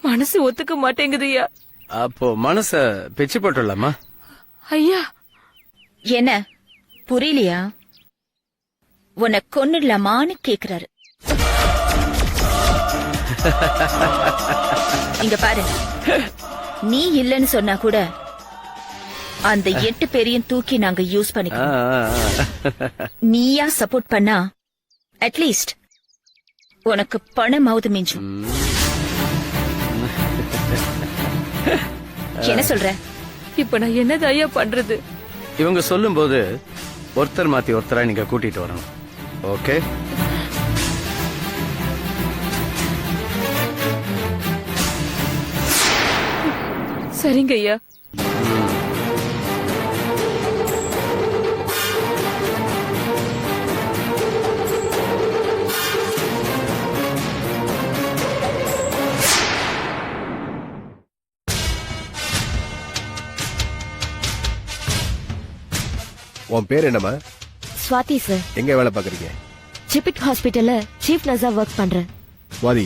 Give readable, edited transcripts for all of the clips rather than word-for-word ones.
மனசு ஒத்துக்க மாட்டேங்குதுயா. அப்போ மனச பிச்சு போட்டுடலாமா? ஐயா, என்ன புரியலையா? உன்னை கொன்னுடலாமான்னு கேக்குறாரு. இங்க பாரு, நீ இல்லன்னு சொன்னா கூட அந்த 8 பேரையும் தூக்கி நாங்க யூஸ் பண்ணிக்கிறோம். நீயா சப்போர்ட் பண்ணா அட்லீஸ்ட் உனக்கு பணமாவது மிஞ்சும். என்ன சொல்ற? இப்ப நான் என்னது ஐயா பண்றது? இவங்க சொல்லும் போது ஒருத்தர் மாத்தி ஒருத்தரா நீங்க கூட்டிட்டு வரணும். ஓகே? சரிங்க ஐயா. உன் பேர் என்னம்மா? ஸ்வாதி சார். எங்க வேலை பாக்குறீங்க? ஜிபிட் ஹாஸ்பிட்டல்ல சீஃப் நர்ஸா ஒர்க் பண்றேன். ஸ்வாதி,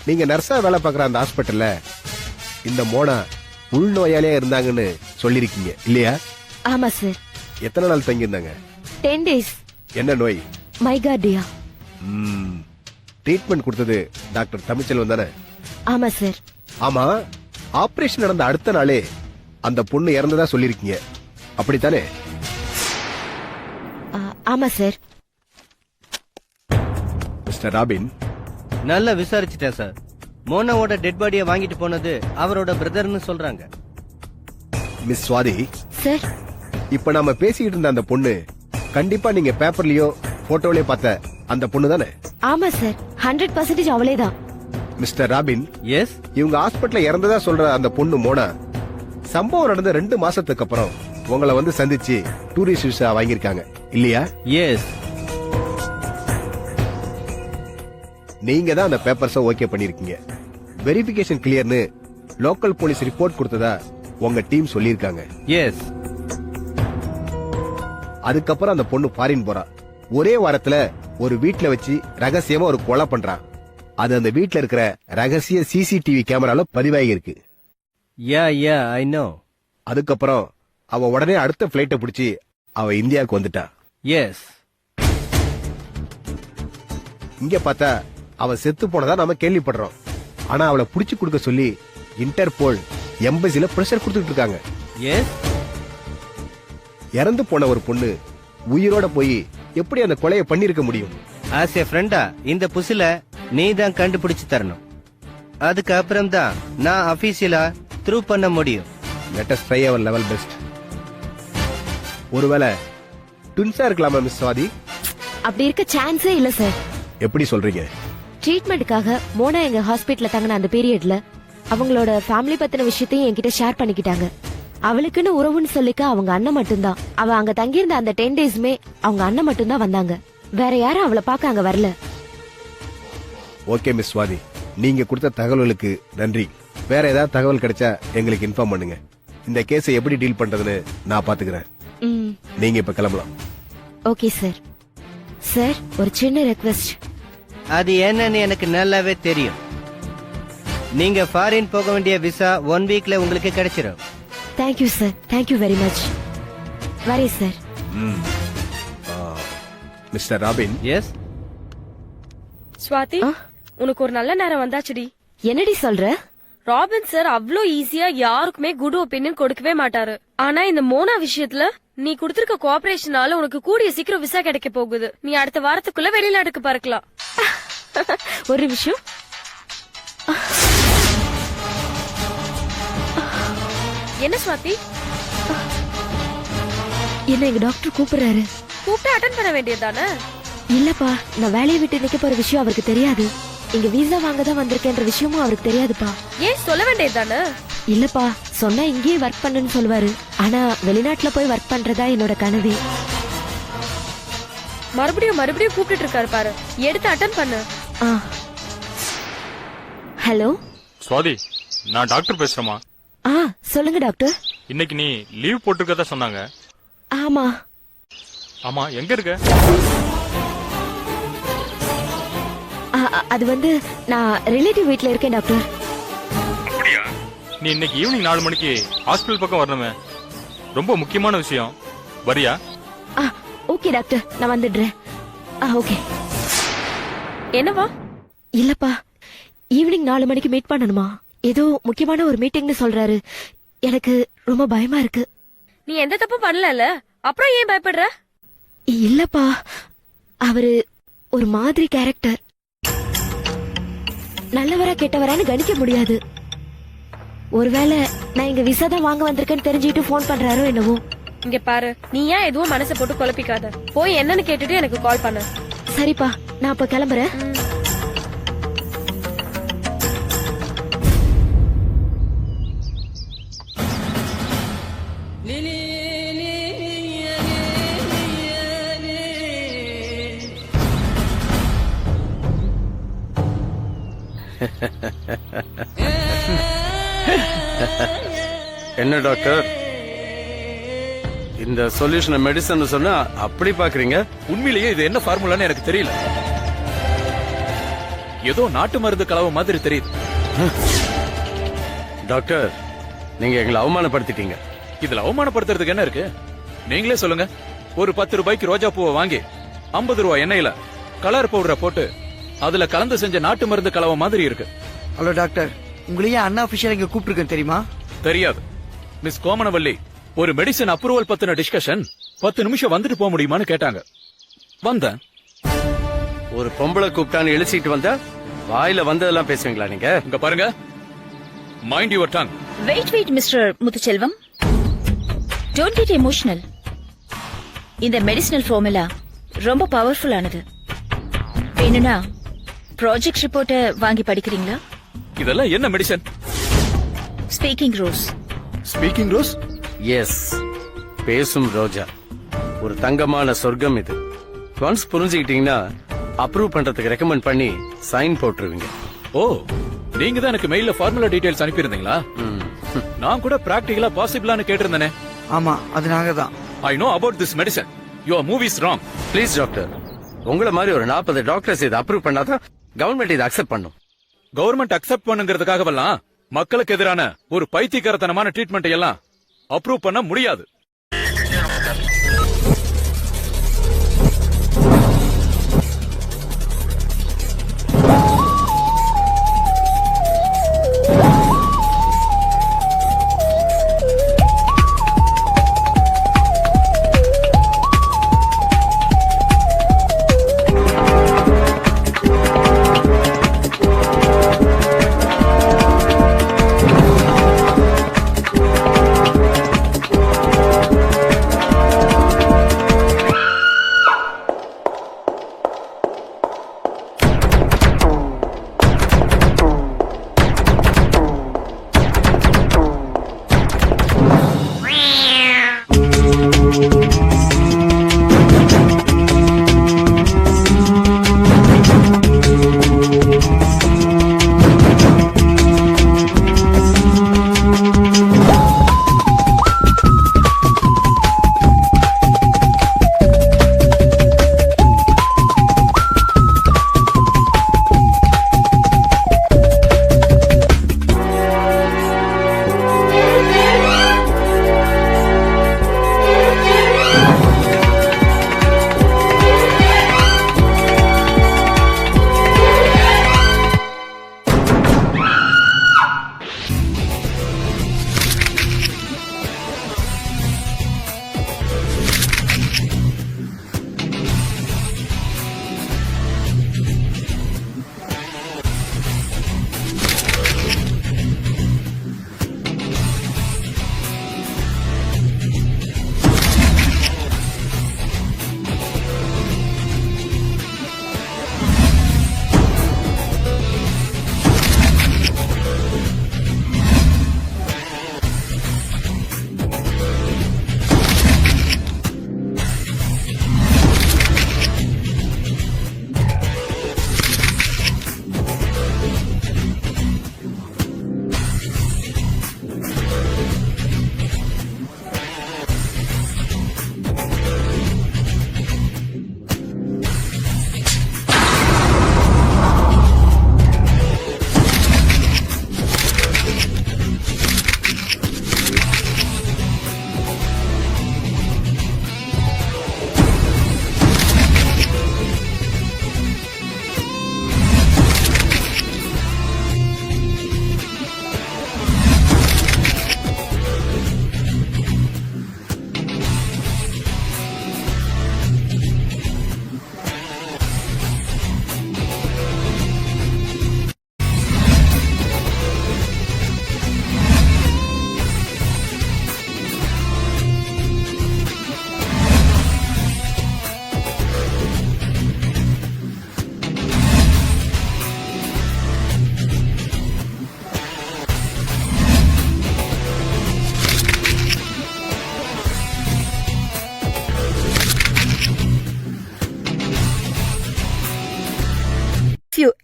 நீங்க நர்ஸா வேலை பாக்குற அந்த ஹாஸ்பிட்டல்ல இந்த மோனா உள்நோயாளியா இருந்தாங்கன்னு சொல்லிருக்கீங்க இல்லையா? ஆமா சார். எத்தனை நாள் தங்கி இருந்தாங்க? 10 days. என்ன நோய்? மைகார்டியா. ட்ரீட்மெண்ட் கொடுத்தது டாக்டர் தமிழ்ச்செல்வன் தானே? ஆமா சார். ஆமா, ஆபரேஷன் நடந்த அடுத்த நாளே அந்த பொண்ணு இறந்ததா சொல்லிருக்கீங்க, அப்படித்தானே? ஆமா சார். மிஸ்டர் ராபின், நல்லா விசாரிச்சுட்டேன் சார். மோனாவோட டெட் பாடியை வாங்கிட்டு போனது அவரோட பிரதர்னு சொல்றாங்க. மிஸ் சுவாதி சார், இப்ப நாம பேசிக்கிட்டு இருந்த அந்த பொண்ணு கண்டிப்பா நீங்க பேப்பர்லயோ போட்டோலயோ பார்த்த அந்த பொண்ணு தானே? ஆமா சார், 100% அவளேதான். Mister Robin, yes. இவங்க ஹாஸ்பிட்டல்ல இறந்ததா சொல்ற அந்த பொண்ணு மோனா சம்பவம் நடந்த 2 மாசத்துக்கு அப்புறம் உங்களை வந்து சந்திச்சு டூரிஸ்ட் விசா வாங்கியிருக்காங்க இல்லையா? எஸ். நீங்க தான் அந்த பேப்பர்ஸ ஓகே பண்ணிருக்கீங்க. வெரிஃபிகேஷன் கிளியர்னு லோக்கல் போலீஸ் ரிப்போர்ட் கொடுத்ததா உங்க டீம் சொல்லிருக்காங்க. எஸ். அதுக்கப்புறம் அந்த பொண்ணு ஃபாரின் போறா. ஒரே வாரத்துல ஒரு வீட்ல வச்சு ரகசியமா ஒரு கொலை பண்றான். அது அந்த வீட்ல இருக்கிற ரகசிய சிசிடிவி கேமரால பதிவாகி இருக்கு. யா ஐ நோ. அதுக்கப்புறம் அவ உடனே அடுத்த பிளைட்ட பிடிச்சி அவ இந்தியாவுக்கு வந்துட்டா. எஸ். இங்க பார்த்தா அவ செத்து போனதா நாம கேள்விப்படுறோம். ஆனா அவளை புடிச்சு கொடுக்க சொல்லி இன்டர்போல் எம்பசில பிரஷர் கொடுத்துட்டு இருக்காங்க. எஸ். இறந்து போன ஒரு பொண்ணு உயிரோட போய் எப்படி அந்த கொலையை பண்ணிருக்க முடியும்? ஆஸ் ஏ ஃப்ரெண்டா இந்த புசில நீ தான் கண்டுபிடிச்சு தரணும். அதுக்கு அப்புறம் தான் நான் அபிஷியலா த்ரூ பண்ண முடியும். Let us try our level best. ஒருவேளை ட்வின்ஸா இருக்கலாமா மிஸ் சுவாதி? அப்படி இருக்க சான்ஸே இல்ல சார். எப்படி சொல்றீங்க? ட்ரீட்மெண்ட்டுக்காக மோனா எங்க ஹாஸ்பிட்டல்ல தங்கின அந்த பீரியட்ல அவங்களோட ஃபேமிலி பத்தின விஷயத்தையும் என்கிட்ட ஷேர் பண்ணிக்கிட்டாங்க. அவளுக்குன்னு உறவுன்னு சொல்லிக்க அவங்க அண்ணன் மட்டும்தான். அவ அங்க தங்கியிருந்த அந்த 10 daysமே அவங்க அண்ணன் மட்டும்தான் வந்தாங்க. வேற யாரும் அவளை பார்க்க அங்க வரல. ஓகே மிஸ் சுவாதி, நீங்க கொடுத்த தகவல்களுக்கு நன்றி. வேற ஏதாவது தகவல் கிடைச்சா எங்களுக்கு இன்ஃபார்ம் பண்ணுங்க. இந்த கேஸை எப்படி டீல் பண்றதுன்னு நான் பாத்துக்கிறேன். நீங்க இப்ப கிளம்பலாம். Okay sir. சார், ஒரு சின்ன ரெக்வெஸ்ட். அது என்னன்னு எனக்கு நல்லாவே தெரியும். நீங்க ஃபாரின் போக வேண்டிய விசா 1 வீக்ல உங்களுக்கு கிடைச்சிடும். Thank you sir. Thank you very much. வரே sir. Mister Robin. Yes. Swathi, உனக்கு ஒரு நல்ல நேரம் வந்தாச்சுடி. என்னடி சொல்ற? ராபின் சார் அவ்ளோ ஈஸியா யாருக்குமே குட் ஒப்பீனியன் கொடுக்கவே மாட்டாரு. ஆனா இந்த மோனா விஷயத்துல நீ கொடுத்திருக்க கோஆபரேஷனால உனக்கு கூடிய சீக்கிரம் விசா கிடைக்க போகுது. நீ அடுத்த வாரத்துக்குள்ள வெளிநாட்டுக்கு பறக்கலாம். ஒரு நிமிஷம். என்ன ஸ்வாதி? என்ன எங்க டாக்டர் கூப்பிடுறாரு. கூப்பிட்டு அட்டன் பண்ண வேண்டியதானே? இல்லப்பா, நான் வேலையை விட்டு நிக்க போற விஷயம் அவருக்கு தெரியாது. இங்க வீசா வாங்க தான் வந்திருக்கேன்ற விஷயமும் அவருக்கு தெரியாதுப்பா. ஏன் சொல்ல வேண்டியதானே? இல்லப்பா, சொன்னா இங்கேயே ஒர்க் பண்ணுன்னு சொல்லுவாரு. ஆனா வெளிநாட்டுல போய் ஒர்க் பண்றதா என்னோட கனவே. மறுபடியும் கூப்பிட்டு இருக்காரு பாரு. எடுத்து அட்டன் பண்ணு. ஹலோ சுவாதி, நான் டாக்டர் பேசுறேமா. சொல்லுங்க டாக்டர். இன்னைக்கு நீ லீவ் போட்டுருக்கதா சொன்னாங்க. ஆமா. ஆமா, எங்க இருக்க? அது வந்து நான் ரிலேட்டிவ் வீட்ல இருக்கேன் டாக்டர். நீ இன்னைக்கு ஈவினிங் 4 மணிக்கு ஹாஸ்பிட்டல் பக்கம் வரணுமே. ரொம்ப முக்கியமான விஷயம். வரியா? ஓகே டாக்டர், நான் வந்துடுறேன். ஓகே. என்னவா? இல்லப்பா, ஈவினிங் 4 மணிக்கு மீட் பண்ணணுமா? ஏதோ முக்கியமான ஒரு மீட்டிங்னு சொல்றாரு. எனக்கு ரொம்ப பயமா இருக்கு. நீ எந்த தப்பும் பண்ணல, அப்புறம் ஏன் பயப்படுற? இல்லப்பா, அவரு ஒரு மாதிரி கேரக்டர். நல்லவரா கெட்டவரான்னு கணிக்க முடியாது. ஒருவேளை நான் இங்க விசா தான் வாங்க வந்திருக்கேன்னு தெரிஞ்சுட்டு போன் பண்றாரோ என்னவோ. இங்க பாரு, நீ ஏன் எதுவும் மனசை போட்டு குழப்பிக்காத. போய் என்னன்னு கேட்டுட்டு எனக்கு கால் பண்ணு. சரிப்பா, நான் அப்ப கிளம்புறேன். என்ன டாக்டர், இந்த சொல்யூஷன் மெடிசன் சொன்னா அப்படி பாக்குறீங்க? உண்மையிலேயே இது என்ன ஃபார்முலான்னு எனக்கு தெரியல. ஏதோ நாட்டு மருந்து கலவை மாதிரி தெரியுது. டாக்டர், நீங்க எங்களை அவமானப்படுத்திட்டீங்க. இதுல அவமானப்படுத்துறதுக்கு என்ன இருக்கு? நீங்களே சொல்லுங்க. ஒரு 10 ரூபாய்க்கு ரோஜா பூவை வாங்கி 50 ரூபாய் எண்ணெயில கலர் பவுடரை போட்டு அதுல கலந்து செஞ்ச நாட்டு மருந்து கலவை மாதிரி இருக்கு. ஹலோ டாக்டர், உங்களையே அண்ணா அபிஷியல் இங்க கூப்பிட்டுருக்கேன் தெரியுமா? தெரியாது. மிஸ் கோமனவல்லி ஒரு மெடிசன் அப்ரூவல் பத்தின டிஸ்கஷன் 10 நிமிஷம் வந்துட்டு போக முடியுமான்னு கேட்டாங்க. வந்தேன். ஒரு பொம்பளை கூப்பிட்டான்னு எழுச்சிட்டு வந்தா வாயில வந்ததெல்லாம் பேசுவீங்களா நீங்க? இங்க பாருங்க, mind your tongue. Wait mister Muthuselvam, don't get emotional. இந்த மெடிசினல் ஃபார்முலா ரொம்ப பவர்ஃபுல்லானது. வேணும்னா ப்ராஜெக்ட் ரிப்போர்ட்டை வாங்கி படிக்கிறீங்களா? இதெல்லாம் என்ன medicine? Speaking Rose. Speaking Rose? Yes, பேசும் ரோஜா. ஒரு தங்கமான சொர்க்கம் இது. ஒன்ஸ் புரிஞ்சுக்கிட்டீங்கன்னா அப்ரூவ் பண்றதுக்கு ரெக்கமெண்ட் பண்ணி சைன் போட்டுருவீங்க. ஓ, நீங்க தான் எனக்கு மெயில்ல ஃபார்முலா டீடைல்ஸ் அனுப்பியிருந்தீங்களா? நான் கூட பிராக்டிகலா பாசிபிளான்னு கேட்டிருந்தேனே. ஆமா, அது நாங்க தான். I know about this medicine. Your move is wrong. Please doctor, உங்களை மாதிரி ஒரு 40 டாக்டர்ஸ் இதை அப்ரூவ் பண்ணாதான் கவர்மெண்ட் இதை அக்செப்ட் பண்ணும். கவர்மெண்ட் அக்செப்ட் பண்ணுங்கிறதுக்காகவெல்லாம் மக்களுக்கு எதிரான ஒரு பைத்தியக்காரத்தனமான ட்ரீட்மெண்ட் எல்லாம் அப்ரூவ் பண்ண முடியாது.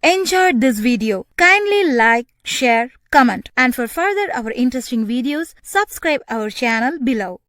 enjoyed this video, kindly like, share, comment, and for further our interesting videos, subscribe our channel below.